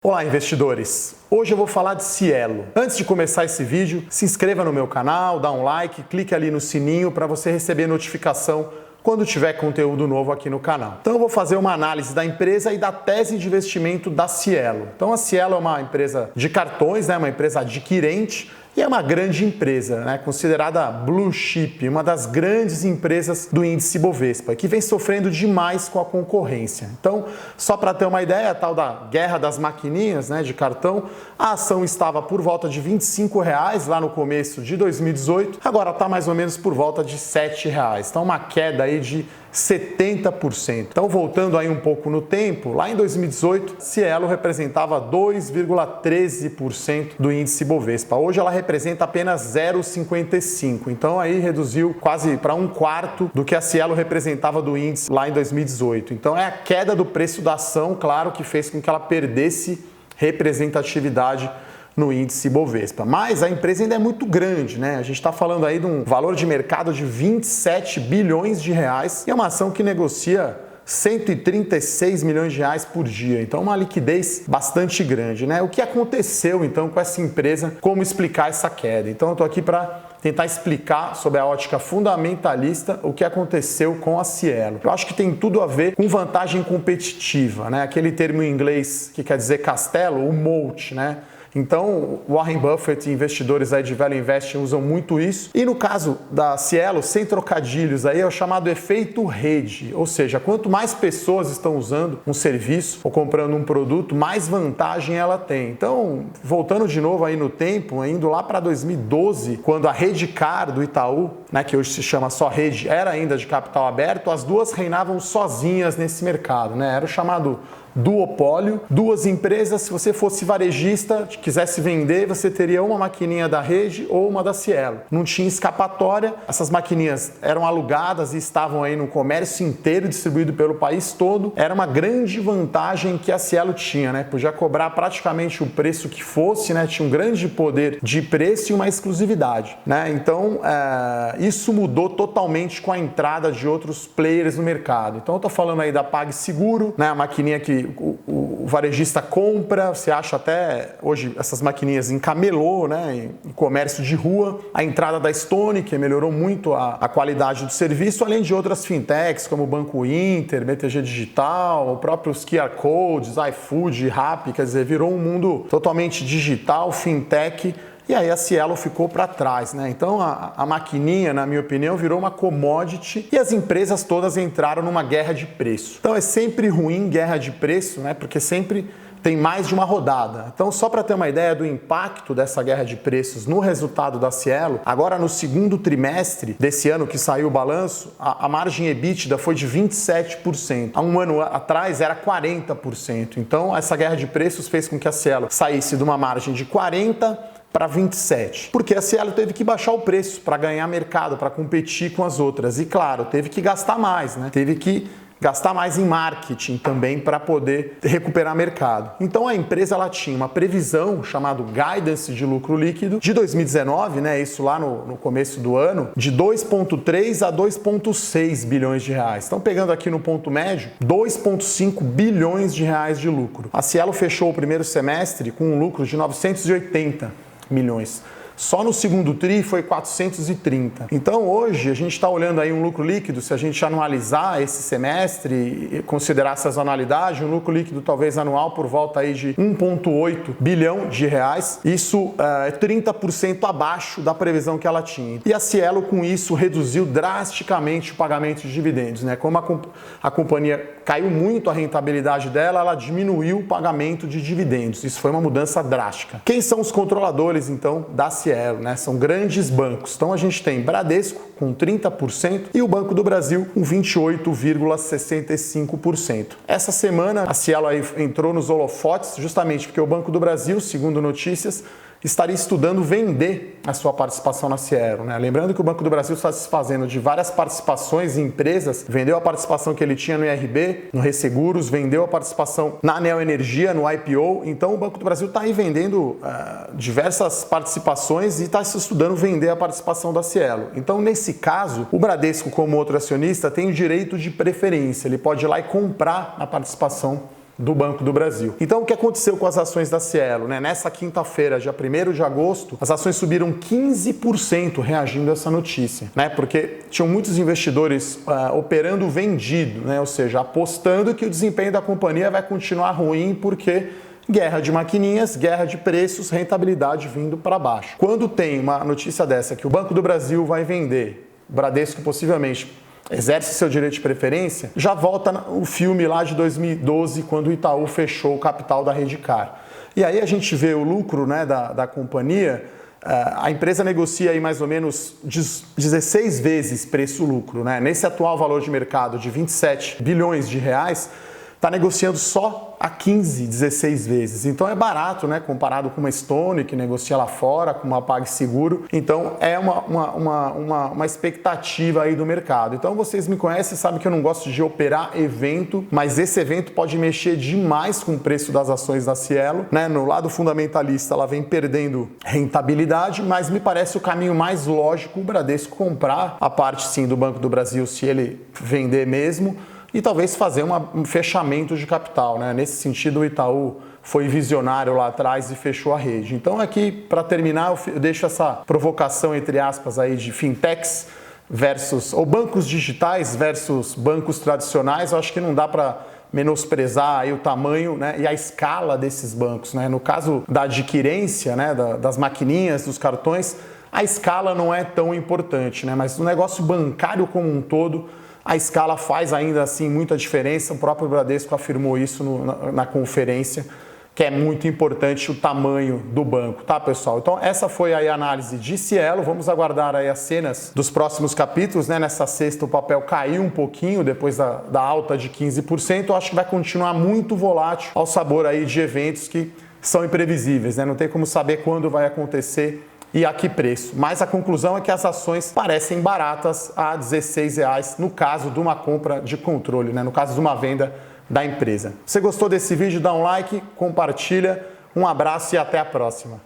Olá, investidores! Hoje eu vou falar de Cielo. Antes de começar esse vídeo, se inscreva no meu canal, dá um like, clique ali no sininho para você receber notificação quando tiver conteúdo novo aqui no canal. Então eu vou fazer uma análise da empresa e da tese de investimento da Cielo. Então a Cielo é uma empresa de cartões, uma empresa adquirente, e é uma grande empresa, considerada blue chip, uma das grandes empresas do índice Bovespa, que vem sofrendo demais com a concorrência. Então, só para ter uma ideia, a tal da guerra das maquininhas de cartão, a ação estava por volta de R$ 25,00 lá no começo de 2018, agora está mais ou menos por volta de R$ 7,00. Então, uma queda aí de 70%. Então, voltando aí um pouco no tempo, lá em 2018, Cielo representava 2,13% do índice Bovespa. Hoje ela representa apenas 0,55%. Então, aí reduziu quase para um quarto do que a Cielo representava do índice lá em 2018. Então, é a queda do preço da ação, claro, que fez com que ela perdesse representatividade no índice Bovespa. Mas a empresa ainda é muito grande, A gente está falando aí de um valor de mercado de 27 bilhões de reais e é uma ação que negocia 136 milhões de reais por dia. Então, uma liquidez bastante grande, O que aconteceu, então, com essa empresa? Como explicar essa queda? Então, eu estou aqui para tentar explicar sobre a ótica fundamentalista o que aconteceu com a Cielo. Eu acho que tem tudo a ver com vantagem competitiva, Aquele termo em inglês que quer dizer castelo, o moat, Então, Warren Buffett e investidores aí de Value Investing usam muito isso. E no caso da Cielo, sem trocadilhos, aí é o chamado efeito rede. Ou seja, quanto mais pessoas estão usando um serviço ou comprando um produto, mais vantagem ela tem. Então, voltando de novo aí no tempo, indo lá para 2012, quando a Redcard do Itaú, que hoje se chama só Rede, era ainda de capital aberto, as duas reinavam sozinhas nesse mercado, Era o chamado duopólio, duas empresas. Se você fosse varejista, quisesse vender, você teria uma maquininha da Rede ou uma da Cielo. Não tinha escapatória, essas maquininhas eram alugadas e estavam aí no comércio inteiro, distribuído pelo país todo. Era uma grande vantagem que a Cielo tinha, Podia cobrar praticamente o preço que fosse, Tinha um grande poder de preço e uma exclusividade, Então, isso mudou totalmente com a entrada de outros players no mercado. Então, eu estou falando aí da PagSeguro, a maquininha que o varejista compra, você acha até hoje essas maquininhas em camelô, em comércio de rua, a entrada da Stone, que melhorou muito a qualidade do serviço, além de outras fintechs como o Banco Inter, BTG Digital, o próprio QR Codes, iFood, Rappi, quer dizer, virou um mundo totalmente digital, fintech. E aí a Cielo ficou para trás, Então a maquininha, na minha opinião, virou uma commodity e as empresas todas entraram numa guerra de preço. Então é sempre ruim guerra de preço, Porque sempre tem mais de uma rodada. Então, só para ter uma ideia do impacto dessa guerra de preços no resultado da Cielo, agora no segundo trimestre desse ano que saiu o balanço, a margem EBITDA foi de 27%. Há um ano atrás era 40%. Então, essa guerra de preços fez com que a Cielo saísse de uma margem de 40% para 27%, porque a Cielo teve que baixar o preço para ganhar mercado, para competir com as outras. E claro, teve que gastar mais, Teve que gastar mais em marketing também para poder recuperar mercado. Então a empresa ela tinha uma previsão chamada guidance de lucro líquido de 2019, isso lá no começo do ano, de 2,3 a 2,6 bilhões de reais. Então pegando aqui no ponto médio, 2,5 bilhões de reais de lucro. A Cielo fechou o primeiro semestre com um lucro de 980 milhões. Só no segundo TRI foi 430. Então hoje a gente está olhando aí um lucro líquido, se a gente anualizar esse semestre e considerar essa sazonalidade, um lucro líquido talvez anual por volta aí de 1,8 bilhão de reais. Isso é 30% abaixo da previsão que ela tinha. E a Cielo com isso reduziu drasticamente o pagamento de dividendos, Como a companhia caiu muito a rentabilidade dela, ela diminuiu o pagamento de dividendos. Isso foi uma mudança drástica. Quem são os controladores então da Cielo? São grandes bancos. Então a gente tem Bradesco com 30% e o Banco do Brasil com 28,65%. Essa semana a Cielo aí entrou nos holofotes justamente porque o Banco do Brasil, segundo notícias, estaria estudando vender a sua participação na Cielo, Lembrando que o Banco do Brasil está se desfazendo de várias participações em empresas, vendeu a participação que ele tinha no IRB, no Resseguros, vendeu a participação na Neoenergia, no IPO. Então o Banco do Brasil está aí vendendo diversas participações e está se estudando vender a participação da Cielo. Então nesse caso, o Bradesco como outro acionista tem o direito de preferência, ele pode ir lá e comprar a participação do Banco do Brasil. Então, o que aconteceu com as ações da Cielo? Nessa quinta-feira, dia 1º de agosto, as ações subiram 15% reagindo a essa notícia, porque tinham muitos investidores operando vendido, ou seja, apostando que o desempenho da companhia vai continuar ruim porque guerra de maquininhas, guerra de preços, rentabilidade vindo para baixo. Quando tem uma notícia dessa que o Banco do Brasil vai vender, o Bradesco possivelmente exerce seu direito de preferência, já volta o filme lá de 2012, quando o Itaú fechou o capital da Reddicar. E aí a gente vê o lucro da companhia, a empresa negocia aí mais ou menos 16 vezes preço-lucro. Nesse atual valor de mercado de 27 bilhões de reais, está negociando só a 15, 16 vezes. Então é barato, comparado com uma Stone, que negocia lá fora, com uma PagSeguro. Então é uma expectativa aí do mercado. Então vocês me conhecem, sabem que eu não gosto de operar evento, mas esse evento pode mexer demais com o preço das ações da Cielo. No lado fundamentalista, ela vem perdendo rentabilidade, mas me parece o caminho mais lógico o Bradesco comprar a parte sim do Banco do Brasil, se ele vender mesmo, e talvez fazer um fechamento de capital. Nesse sentido, o Itaú foi visionário lá atrás e fechou a rede. Então aqui, para terminar, eu deixo essa provocação, entre aspas, aí de fintechs ou bancos digitais versus bancos tradicionais. Eu acho que não dá para menosprezar aí o tamanho e a escala desses bancos. No caso da adquirência, das maquininhas, dos cartões, a escala não é tão importante, mas no negócio bancário como um todo, a escala faz ainda assim muita diferença. O próprio Bradesco afirmou isso na conferência, que é muito importante o tamanho do banco, tá, pessoal? Então essa foi aí a análise de Cielo. Vamos aguardar aí as cenas dos próximos capítulos, Nessa sexta o papel caiu um pouquinho depois da alta de 15%. Eu acho que vai continuar muito volátil ao sabor aí de eventos que são imprevisíveis, Não tem como saber quando vai acontecer e a que preço. Mas a conclusão é que as ações parecem baratas a R$16 no caso de uma compra de controle, no caso de uma venda da empresa. Se você gostou desse vídeo, dá um like, compartilha, um abraço e até a próxima.